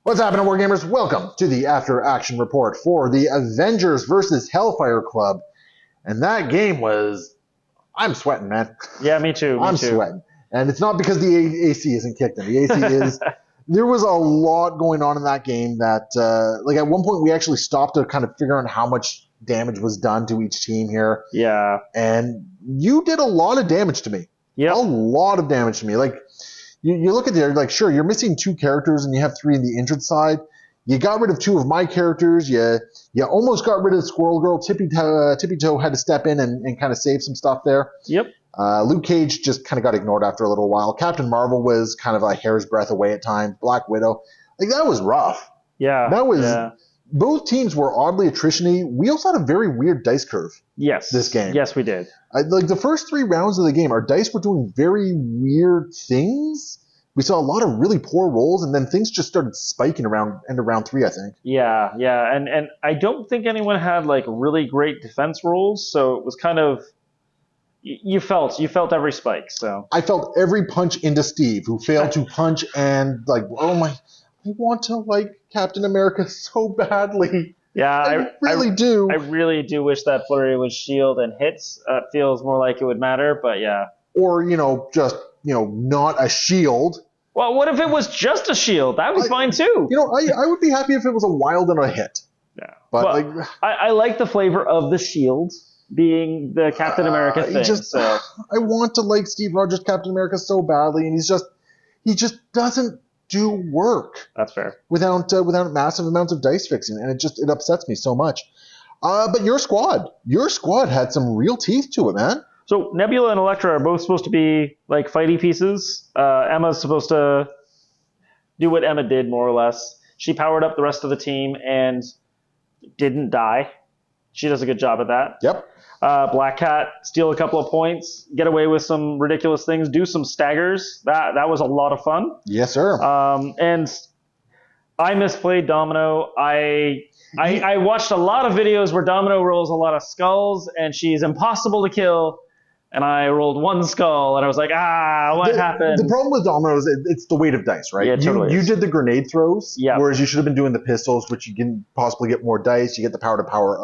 What's happening, Wargamers? Welcome to the After Action Report for the Avengers versus Hellfire Club. And that game was... I'm sweating, man. Yeah, me too. I'm sweating. And it's not because the AC isn't kicked in. The AC is... There was a lot going on in that game that, at one point we actually stopped to kind of figure out how much damage was done to each team here. Yeah. And you did a lot of damage to me. Yeah. A lot of damage to me. You look at there, sure, you're missing 2 characters and you have 3 in the injured side. You got rid of 2 of my characters. You almost got rid of Squirrel Girl. Tippy Toe had to step in and kind of save some stuff there. Yep. Luke Cage just kind of got ignored after a little while. Captain Marvel was kind of a hair's breadth away at times. Black Widow. That was rough. Yeah. That was... Both teams were oddly attrition-y. We also had a very weird dice curve. Yes. This game. Yes, we did. The first 3 rounds of the game, our dice were doing very weird things. We saw a lot of really poor rolls, and then things just started spiking around end of round 3, I think. Yeah, and I don't think anyone had really great defense rolls, so it was kind of you felt every spike. So I felt every punch into Steve, who failed to punch, and oh my, I want to like Captain America so badly. Yeah, I really do. I really do wish that flurry was shield and hits. Feels more like it would matter, but yeah. Or just not a shield. Well, what if it was just a shield? That would be fine too. I would be happy if it was a wild and a hit. Yeah, but I like the flavor of the shield being the Captain America thing. I want to like Steve Rogers Captain America so badly, and he just doesn't do work. That's fair. Without massive amounts of dice fixing, and it upsets me so much. But your squad had some real teeth to it, man. So Nebula and Elektra are both supposed to be fighty pieces. Emma's supposed to do what Emma did, more or less. She powered up the rest of the team and didn't die. She does a good job at that. Yep. Black Cat, steal a couple of points, get away with some ridiculous things, do some staggers. That was a lot of fun. Yes, sir. And I misplayed Domino. I watched a lot of videos where Domino rolls a lot of skulls, and she's impossible to kill. And I rolled 1 skull, and I was like, what happened? The problem with Domino is it's the weight of dice, right? Yeah, totally. You did the grenade throws, yeah. Whereas you should have been doing the pistols, which you can possibly get more dice. You get the power to power,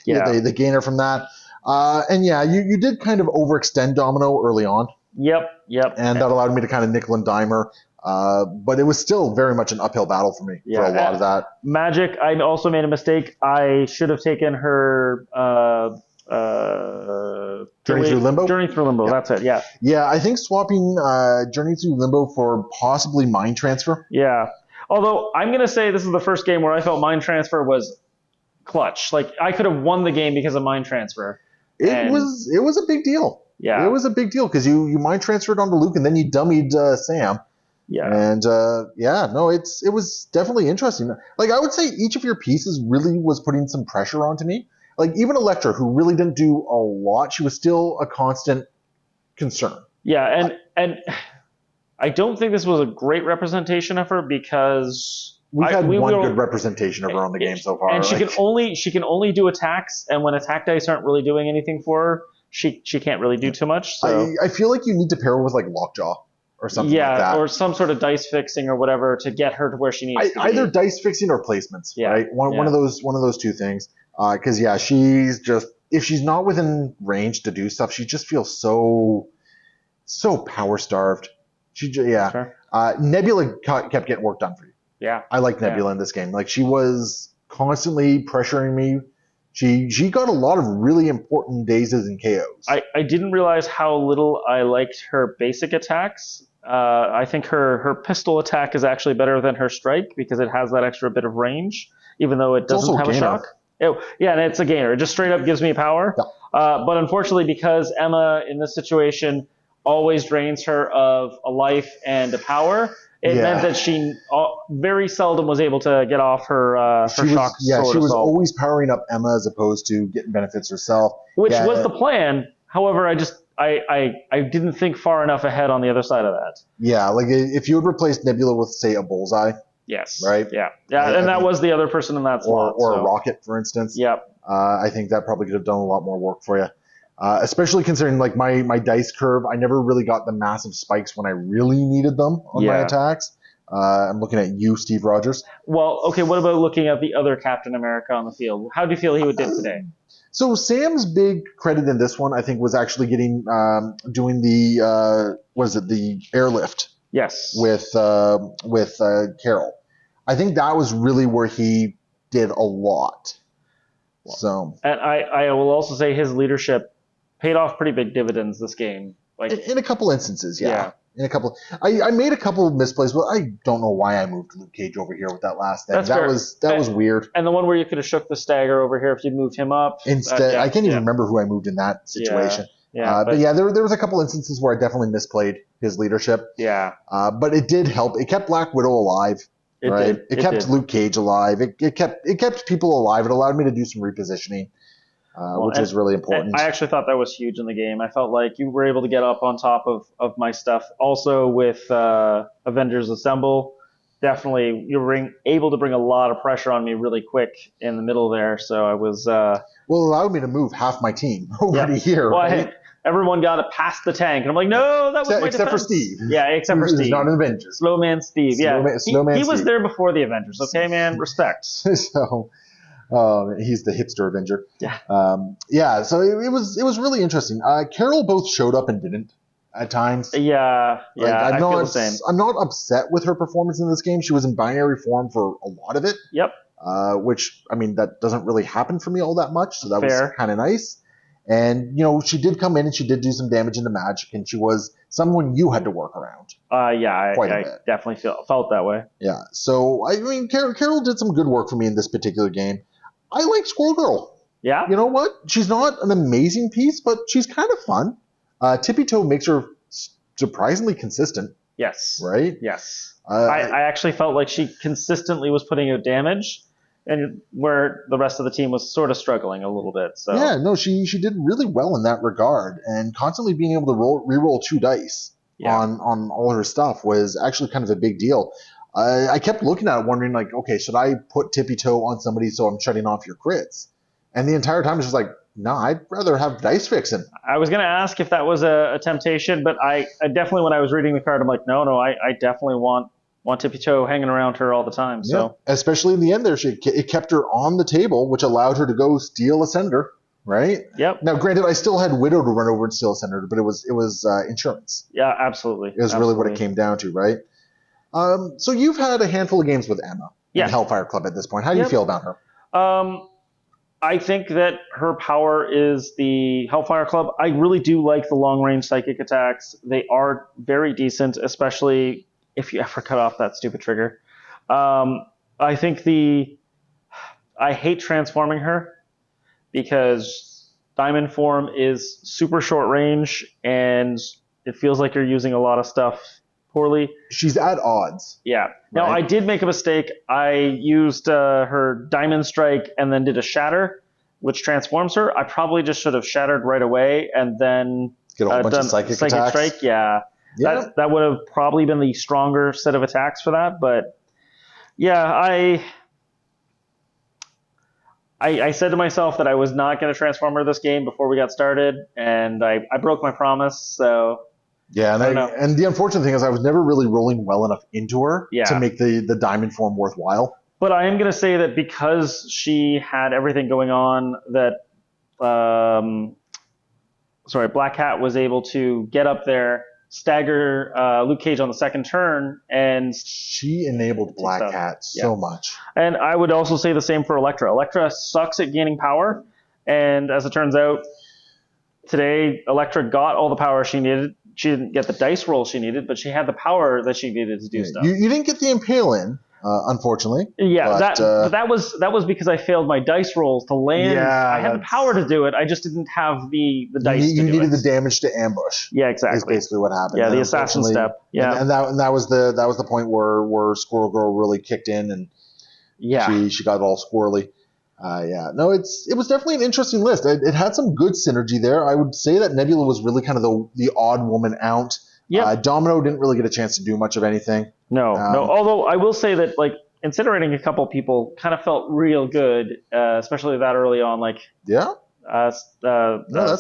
the gainer from that. And yeah, you did kind of overextend Domino early on. Yep. And that allowed me to kind of nickel and dime her. But it was still very much an uphill battle for me for a lot of that. Magic, I also made a mistake. I should have taken her... Journey Through Limbo? Journey Through Limbo, That's it, yeah. Yeah, I think swapping Journey Through Limbo for possibly Mind Transfer. Yeah. Although, I'm going to say this is the first game where I felt Mind Transfer was clutch. I could have won the game because of Mind Transfer. It was a big deal. Yeah. It was a big deal because you Mind Transferred onto Luke and then you dummied Sam. Yeah. And, it was definitely interesting. I would say each of your pieces really was putting some pressure onto me. Even Elektra, who really didn't do a lot, she was still a constant concern. Yeah, and I don't think this was a great representation of her because we had one good representation of her on the game so far. And she can only do attacks, and when attack dice aren't really doing anything for her, she can't really do too much. So I feel like you need to pair her with Lockjaw or something like that. Yeah, or some sort of dice fixing or whatever to get her to where she needs to be. Either dice fixing or placements, right? One of those 2 things. Because she's just, if she's not within range to do stuff, she just feels so power starved. Sure. Nebula kept getting work done for you. Yeah, I like Nebula in this game. She was constantly pressuring me. She got a lot of really important dazes and KOs. I didn't realize how little I liked her basic attacks. I think her pistol attack is actually better than her strike because it has that extra bit of range, even though it doesn't have a shock. And it's a gainer. It just straight up gives me power. Yeah. But unfortunately, because Emma, in this situation, always drains her of a life and a power, it meant that she very seldom was able to get off her shock. Yeah, she was always powering up Emma as opposed to getting benefits herself. Which was the plan. However, I didn't think far enough ahead on the other side of that. Yeah, if you had replaced Nebula with, say, a Bullseye. Yes. Right? Yeah. And that was the other person in that slot. Or a Rocket, for instance. Yep. I think that probably could have done a lot more work for you. Especially considering my dice curve, I never really got the massive spikes when I really needed them on my attacks. I'm looking at you, Steve Rogers. Well, okay, what about looking at the other Captain America on the field? How do you feel he did today? So Sam's big credit in this one, I think, was actually doing the the airlift? Yes. With Carol. I think that was really where he did a lot. So, and I will also say his leadership paid off pretty big dividends this game. Like in a couple instances, yeah. In a couple, I made a couple of misplays, but I don't know why I moved Luke Cage over here with that last thing. That was weird. And the one where you could have shook the stagger over here if you'd moved him up. Instead, I can't even remember who I moved in that situation. But yeah, there was a couple instances where I definitely misplayed his leadership. Yeah. But it did help. It kept Black Widow alive. It kept Luke Cage alive. It kept people alive. It allowed me to do some repositioning, which is really important. I actually thought that was huge in the game. I felt like you were able to get up on top of my stuff. Also with Avengers Assemble, definitely you were able to bring a lot of pressure on me really quick in the middle there. So I was... well, it allowed me to move half my team over to here. Well, everyone got it past the tank. And I'm like, no, that was my except defense. for Steve. Yeah, except for Steve. He's not an Avenger. Slow man Steve. He was there before the Avengers. Okay, man? Respect. So he's the hipster Avenger. Yeah. So it was really interesting. Carol both showed up and didn't at times. Yeah. I feel the same. I'm not upset with her performance in this game. She was in binary form for a lot of it. Yep. Which, I mean, that doesn't really happen for me all that much. So that was kind of nice. And, she did come in and she did do some damage into magic, and she was someone you had to work around. I definitely felt that way. Yeah. So, I mean, Carol did some good work for me in this particular game. I like Squirrel Girl. Yeah. You know what? She's not an amazing piece, but she's kind of fun. Tippy Toe makes her surprisingly consistent. Yes. Right? Yes. I actually felt like she consistently was putting out damage, and where the rest of the team was sort of struggling a little bit. So yeah, no, she did really well in that regard, and constantly being able to re-roll 2 dice on all her stuff was actually kind of a big deal. I kept looking at it, wondering like, okay, should I put Tippy Toe on somebody so I'm shutting off your crits? And the entire time it's just like, no, I'd rather have dice fixing. I was going to ask if that was a temptation, but I definitely, when I was reading the card, I'm like, no, I definitely want Tippy Toe hanging around her all the time. So especially in the end there, it kept her on the table, which allowed her to go steal a Senator, right? Yep. Now, granted, I still had Widow to run over and steal a Senator, but it was insurance. Yeah, absolutely. It was really what it came down to, right? So you've had a handful of games with Emma in Hellfire Club at this point. How do you feel about her? I think that her power is the Hellfire Club. I really do like the long-range psychic attacks. They are very decent, especially if you ever cut off that stupid trigger. I think I hate transforming her because Diamond Form is super short range, and it feels like you're using a lot of stuff poorly. She's at odds. Yeah. Now, I did make a mistake. I used her Diamond Strike and then did a Shatter, which transforms her. I probably just should have Shattered right away and then get a whole bunch of psychic attacks. Strike. Yeah. That would have probably been the stronger set of attacks for that. But yeah, I said to myself that I was not going to transform her this game before we got started, and I broke my promise. So yeah, and the unfortunate thing is I was never really rolling well enough into her to make the Diamond Form worthwhile. But I am going to say that because she had everything going on, that Black Cat was able to get up there, stagger Luke Cage on the second turn, and she enabled Black Cat so much. And I would also say the same for Elektra. Elektra sucks at gaining power, and as it turns out, today Elektra got all the power she needed. She didn't get the dice roll she needed, but she had the power that she needed to do stuff. You didn't get the Impale in, unfortunately. Yeah, but that was because I failed my dice rolls to land. Yeah, I had the power to do it. I just didn't have the dice to do it. You needed the damage to ambush. Yeah, exactly. Is basically what happened. Yeah, the assassin step. Yeah, and that was the point where Squirrel Girl really kicked in, and she got all squirrely. No, it was definitely an interesting list. It had some good synergy there. I would say that Nebula was really kind of the odd woman out. Yeah. Domino didn't really get a chance to do much of anything. No. Although I will say that, like, incinerating a couple people kind of felt real good, especially that early on. Like,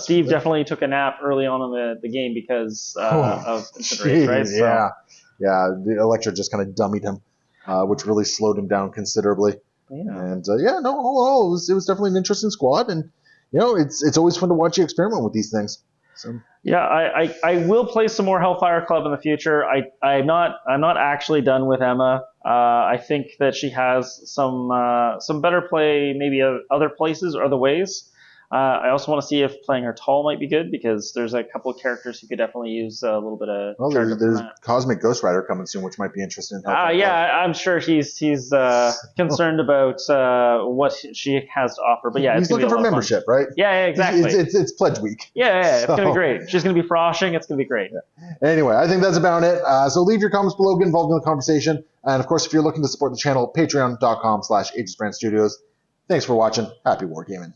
Steve definitely took a nap early on in the game because of incinerate, right? Yeah. Yeah, the Elektra just kind of dummied him, which really slowed him down considerably. Yeah. And no, all in all, it was definitely an interesting squad, and it's always fun to watch you experiment with these things. So yeah, I will play some more Hellfire Club in the future. I'm not actually done with Emma. I think that she has some better play, maybe other places or other ways. I also want to see if playing her tall might be good because there's a couple of characters who could definitely use a little bit of charge up from there's that. Cosmic Ghost Rider coming soon, which might be interesting in Hellfire Yeah, Club. I'm sure he's concerned about what she has to offer. But yeah, it's He's gonna be looking a for lot of fun. membership, right? Yeah, exactly. It's pledge week. Yeah, it's gonna be great. She's gonna be froshing. It's gonna be great. Yeah. Anyway, I think that's about it. So leave your comments below, get involved in the conversation, and of course, if you're looking to support the channel, patreon.com/AegisBrandStudios. Thanks for watching. Happy wargaming.